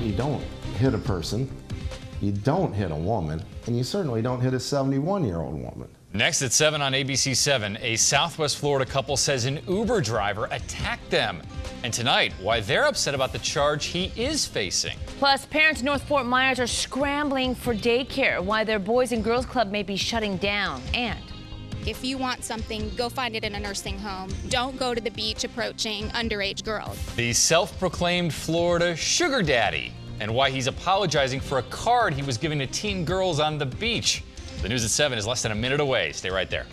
You don't hit a person, you don't hit a woman, and you certainly don't hit a 71-year-old woman. Next at 7 on ABC 7, a Southwest Florida couple says an Uber driver attacked them. And tonight, why they're upset about the charge he is facing. Plus, parents in North Fort Myers are scrambling for daycare, why their Boys and Girls Club may be shutting down. And if you want something, go find it in a nursing home. Don't go to the beach approaching underage girls. The self-proclaimed Florida sugar daddy and why he's apologizing for a card he was giving to teen girls on the beach. The news at 7 is less than a minute away. Stay right there.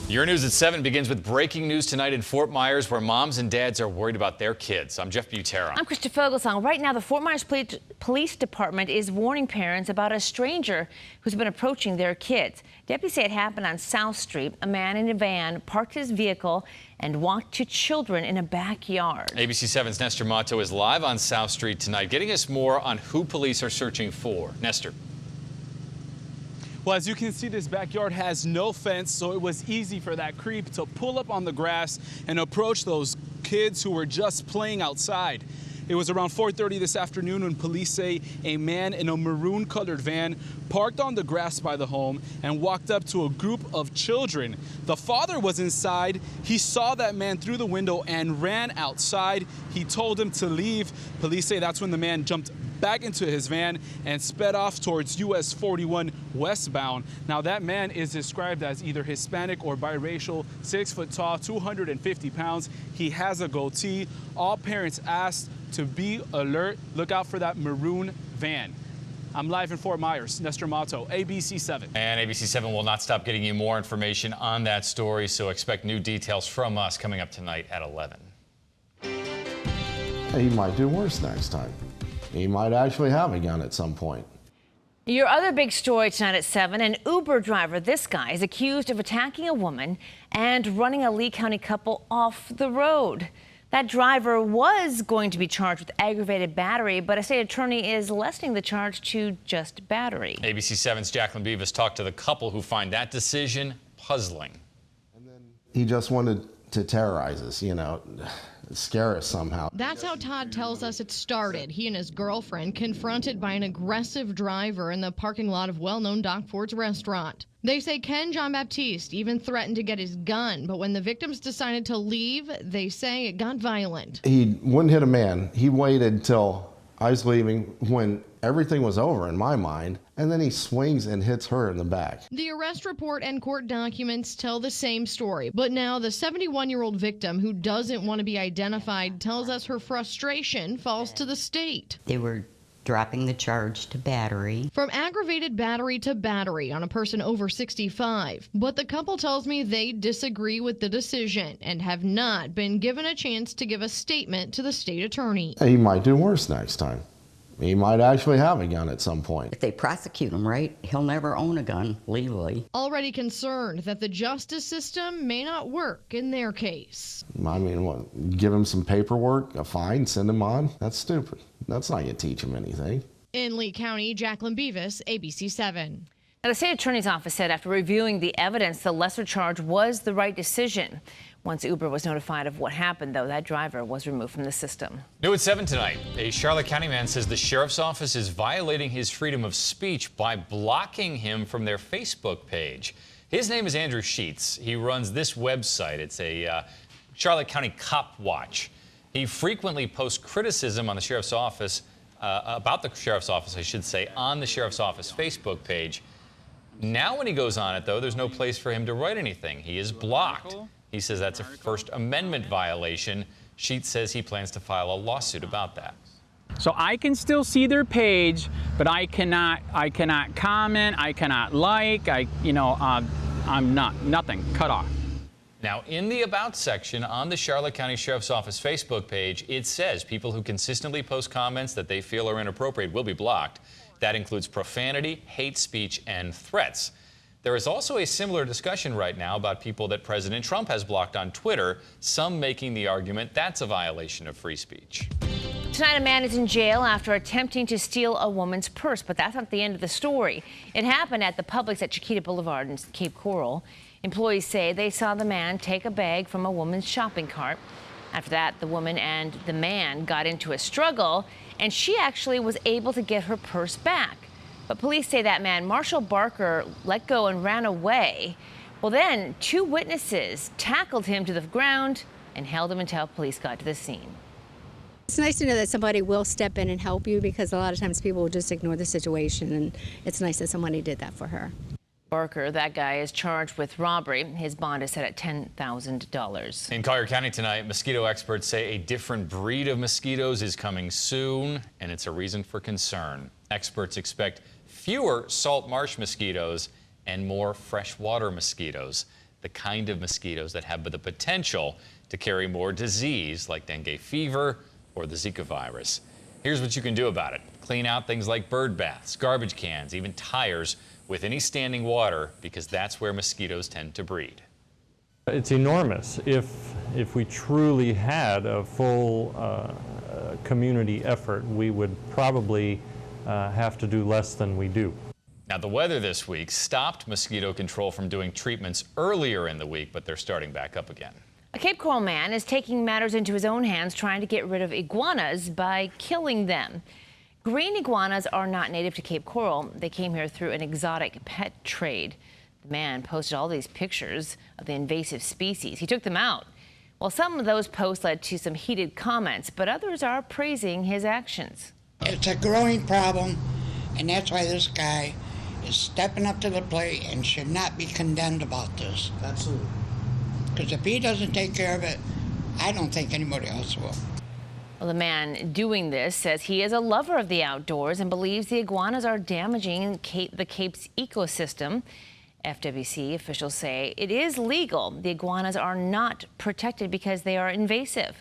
Your news at 7 begins with breaking news tonight in Fort Myers, where moms and dads are worried about their kids. I'm Jeff Butera. I'm Krista Fogelsong. Right now, the Fort Myers Police Department is warning parents about a stranger who's been approaching their kids. Deputies say it happened on South Street. A man in a van parked his vehicle and walked to children in a backyard. ABC 7's Nestor Mato is live on South Street tonight, getting us more on who police are searching for. Nestor. Well, as you can see, this backyard has no fence, so it was easy for that creep to pull up on the grass and approach those kids who were just playing outside. It was around 4:30 this afternoon when police say a man in a maroon-colored van parked on the grass by the home and walked up to a group of children. The father was inside. He saw that man through the window and ran outside. He told him to leave. Police say that's when the man jumped back into his van and sped off towards US 41 westbound. Now, that man is described as either Hispanic or biracial, 6 foot tall, 250 pounds. He has a goatee. All parents asked to be alert. Look out for that maroon van. I'm live in Fort Myers. Nestor Mato, ABC 7. And ABC 7 will not stop getting you more information on that story, so expect new details from us coming up tonight at 11. He might do worse next time. He might actually have a gun at some point. Your other big story tonight at 7, an Uber driver, this guy, is accused of attacking a woman and running a Lee County couple off the road. That driver was going to be charged with aggravated battery, but a state attorney is lessening the charge to just battery. ABC 7's Jacqueline Beavis talked to the couple who find that decision puzzling. And then he just wanted to terrorize us, scare us somehow. That's how Todd tells us it started. He and his girlfriend confronted by an aggressive driver in the parking lot of well-known Doc Ford's restaurant. They say Ken John Baptiste even threatened to get his gun, but when the victims decided to leave, they say it got violent. He wouldn't hit a man. He waited till I was leaving when everything was over in my mind, and then he swings and hits her in the back. The arrest report and court documents tell the same story, but now the 71-year-old victim who doesn't want to be identified tells us her frustration falls to the state. They were dropping the charge to battery. From aggravated battery to battery on a person over 65. But the couple tells me they disagree with the decision and have not been given a chance to give a statement to the state attorney. He might do worse next time. He might actually have a gun at some point. If they prosecute him right, he'll never own a gun legally. Already concerned that the justice system may not work in their case. I mean, what, give him some paperwork, a fine, send him on? That's stupid. That's not going to teach him anything. In Lee County, Jacqueline Beavis, ABC 7. Now, the state attorney's office said after reviewing the evidence, the lesser charge was the right decision. Once Uber was notified of what happened, though, that driver was removed from the system. New at 7 tonight, a Charlotte County man says the sheriff's office is violating his freedom of speech by blocking him from their Facebook page. His name is Andrew Sheets. He runs this website. It's a Charlotte County Cop Watch. He frequently posts criticism on the sheriff's office, about the sheriff's office, I should say, on the sheriff's office Facebook page. Now when he goes on it, though, there's no place for him to write anything. He is blocked. He says that's a First Amendment violation. Sheets says he plans to file a lawsuit about that. So I can still see their page, but I cannot comment, I cannot like, I'm nothing, cut off. Now, in the About section on the Charlotte County Sheriff's Office Facebook page, it says people who consistently post comments that they feel are inappropriate will be blocked. That includes profanity, hate speech, and threats. There is also a similar discussion right now about people that President Trump has blocked on Twitter, some making the argument that's a violation of free speech. Tonight, a man is in jail after attempting to steal a woman's purse, but that's not the end of the story. It happened at the Publix at Chiquita Boulevard in Cape Coral. Employees say they saw the man take a bag from a woman's shopping cart. After that, the woman and the man got into a struggle, and she actually was able to get her purse back. But police say that man, Marshall Barker, let go and ran away. Well, then 2 witnesses tackled him to the ground and held him until police got to the scene. It's nice to know that somebody will step in and help you, because a lot of times people will just ignore the situation, and it's nice that somebody did that for her. Barker, that guy, is charged with robbery. His bond is set at $10,000. In Collier County tonight, mosquito experts say a different breed of mosquitoes is coming soon, and it's a reason for concern. Experts expect fewer salt marsh mosquitoes and more freshwater mosquitoes, the kind of mosquitoes that have the potential to carry more disease like dengue fever or the Zika virus. Here's what you can do about it. Clean out things like bird baths, garbage cans, even tires with any standing water, because that's where mosquitoes tend to breed. It's enormous. If we truly had a full community effort, we would probably have to do less than we do. Now, the weather this week stopped mosquito control from doing treatments earlier in the week, but they're starting back up again. A Cape Coral man is taking matters into his own hands, trying to get rid of iguanas by killing them. Green iguanas are not native to Cape Coral. They came here through an exotic pet trade. The man posted all these pictures of the invasive species. He took them out. Well, some of those posts led to some heated comments, but others are praising his actions. It's a growing problem, and that's why this guy is stepping up to the plate and should not be condemned about this. Absolutely. Because if he doesn't take care of it, I don't think anybody else will. Well, the man doing this says he is a lover of the outdoors and believes the iguanas are damaging the Cape's ecosystem. FWC officials say it is legal. The iguanas are not protected because they are invasive.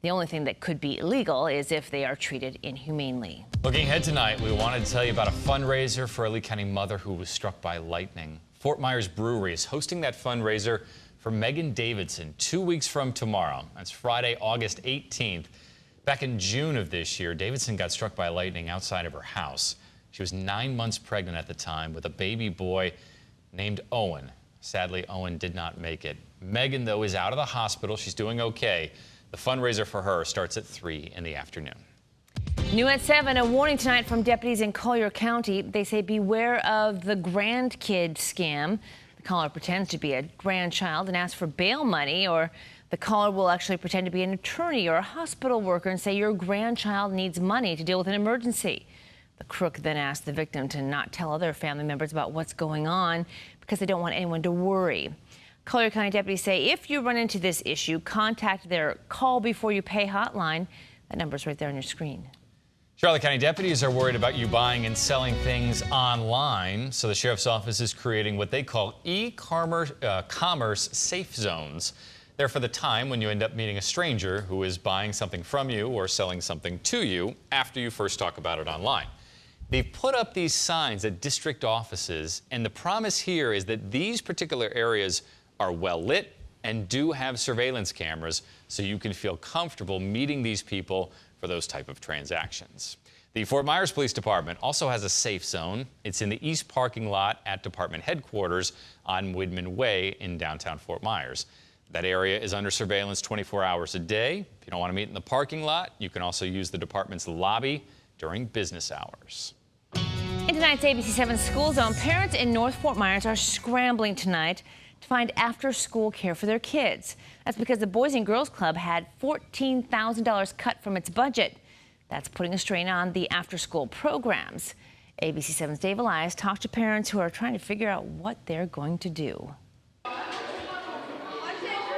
The only thing that could be illegal is if they are treated inhumanely. Looking ahead tonight, we wanted to tell you about a fundraiser for a Lee County mother who was struck by lightning. Fort Myers Brewery is hosting that fundraiser for Megan Davidson 2 weeks from tomorrow. That's Friday, August 18th. Back in June of this year, Davidson got struck by lightning outside of her house. She was 9 months pregnant at the time with a baby boy named Owen. Sadly, Owen did not make it. Megan, though, is out of the hospital. She's doing okay. The fundraiser for her starts at 3 in the afternoon. New at 7, a warning tonight from deputies in Collier County. They say beware of the grandkid scam. The caller pretends to be a grandchild and asks for bail money, or the caller will actually pretend to be an attorney or a hospital worker and say your grandchild needs money to deal with an emergency. The crook then asks the victim to not tell other family members about what's going on because they don't want anyone to worry. Collier County deputies say if you run into this issue, contact their call before you pay hotline. That number's right there on your screen. Charlotte County deputies are worried about you buying and selling things online, so the sheriff's office is creating what they call e-commerce safe zones. They're for the time when you end up meeting a stranger who is buying something from you or selling something to you after you first talk about it online. They've put up these signs at district offices, and the promise here is that these particular areas are well lit and do have surveillance cameras, so you can feel comfortable meeting these people for those type of transactions. The Fort Myers Police Department also has a safe zone. It's in the east parking lot at department headquarters on Widman Way in downtown Fort Myers. That area is under surveillance 24 hours a day. If you don't want to meet in the parking lot, you can also use the department's lobby during business hours. In tonight's ABC 7 School Zone, parents in North Fort Myers are scrambling tonight to find after-school care for their kids. That's because the Boys and Girls Club had $14,000 cut from its budget. That's putting a strain on the after-school programs. ABC 7's Dave Elias talked to parents who are trying to figure out what they're going to do.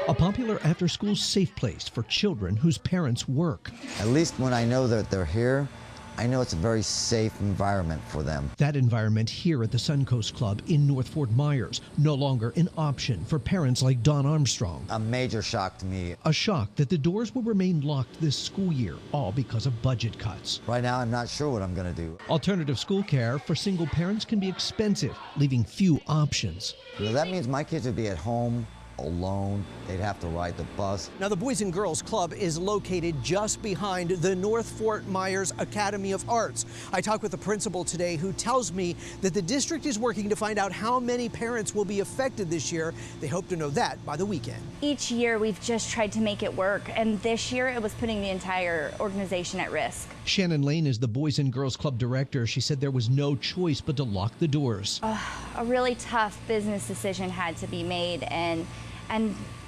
A popular after-school safe place for children whose parents work. At least when I know that they're here, I know it's a very safe environment for them. That environment here at the Suncoast Club in North Fort Myers, no longer an option for parents like Don Armstrong. A major shock to me. A shock that the doors will remain locked this school year, all because of budget cuts. Right now, I'm not sure what I'm going to do. Alternative school care for single parents can be expensive, leaving few options. Well, that means my kids would be at home alone. They'd have to ride the bus. Now, the Boys and Girls Club is located just behind the North Fort Myers Academy of Arts. I talked with the principal today who tells me that the district is working to find out how many parents will be affected this year. They hope to know that by the weekend. Each year we've just tried to make it work, and this year it was putting the entire organization at risk. Shannon Lane is the Boys and Girls Club director. She said there was no choice but to lock the doors. A really tough business decision had to be made, and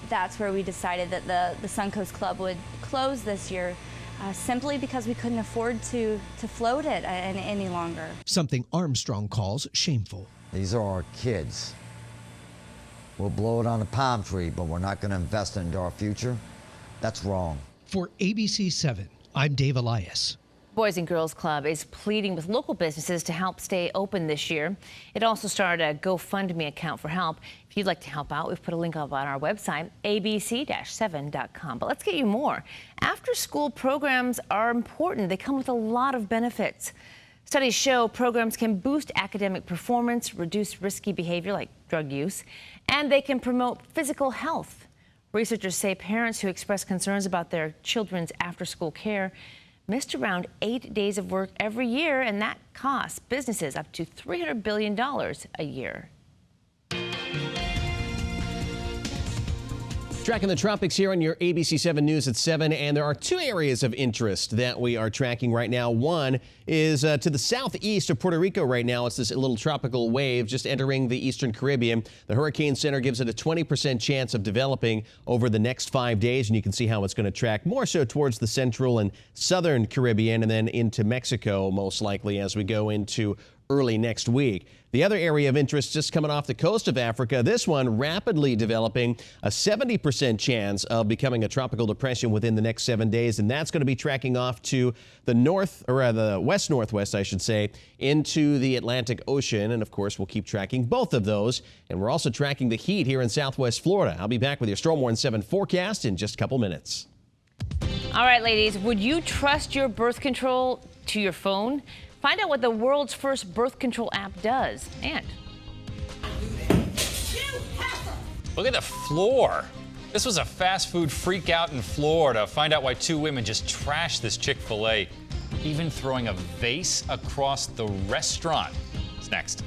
that's where we decided that the Suncoast Club would close this year, simply because we couldn't afford to float it any longer. Something Armstrong calls shameful. These are our kids. We'll blow it on a palm tree, but we're not going to invest into our future. That's wrong. For ABC 7, I'm Dave Elias. Boys and Girls Club is pleading with local businesses to help stay open this year. It also started a GoFundMe account for help. If you'd like to help out, we've put a link up on our website, abc-7.com. But let's get you more. After-school programs are important. They come with a lot of benefits. Studies show programs can boost academic performance, reduce risky behavior like drug use, and they can promote physical health. Researchers say parents who express concerns about their children's after-school care missed around 8 days of work every year, and that costs businesses up to $300 billion a year. Tracking the tropics here on your ABC 7 News at 7, and there are two areas of interest that we are tracking right now. One is to the southeast of Puerto Rico right now. It's this little tropical wave just entering the eastern Caribbean. The Hurricane Center gives it a 20% chance of developing over the next 5 days, and you can see how it's going to track more so towards the central and southern Caribbean and then into Mexico, most likely, as we go into early next week. The other area of interest just coming off the coast of Africa, this one rapidly developing, a 70% chance of becoming a tropical depression within the next 7 days, and that's going to be tracking off to the north, or the west-northwest, I should say, into the Atlantic Ocean. And of course, we'll keep tracking both of those. And we're also tracking the heat here in southwest Florida. I'll be back with your Storm Warn 7 forecast in just a couple minutes. All right, ladies, would you trust your birth control to your phone? Find out what the world's first birth control app does. And look at the floor. This was a fast food freak out in Florida. Find out why two women just trashed this Chick-fil-A, even throwing a vase across the restaurant. It's next.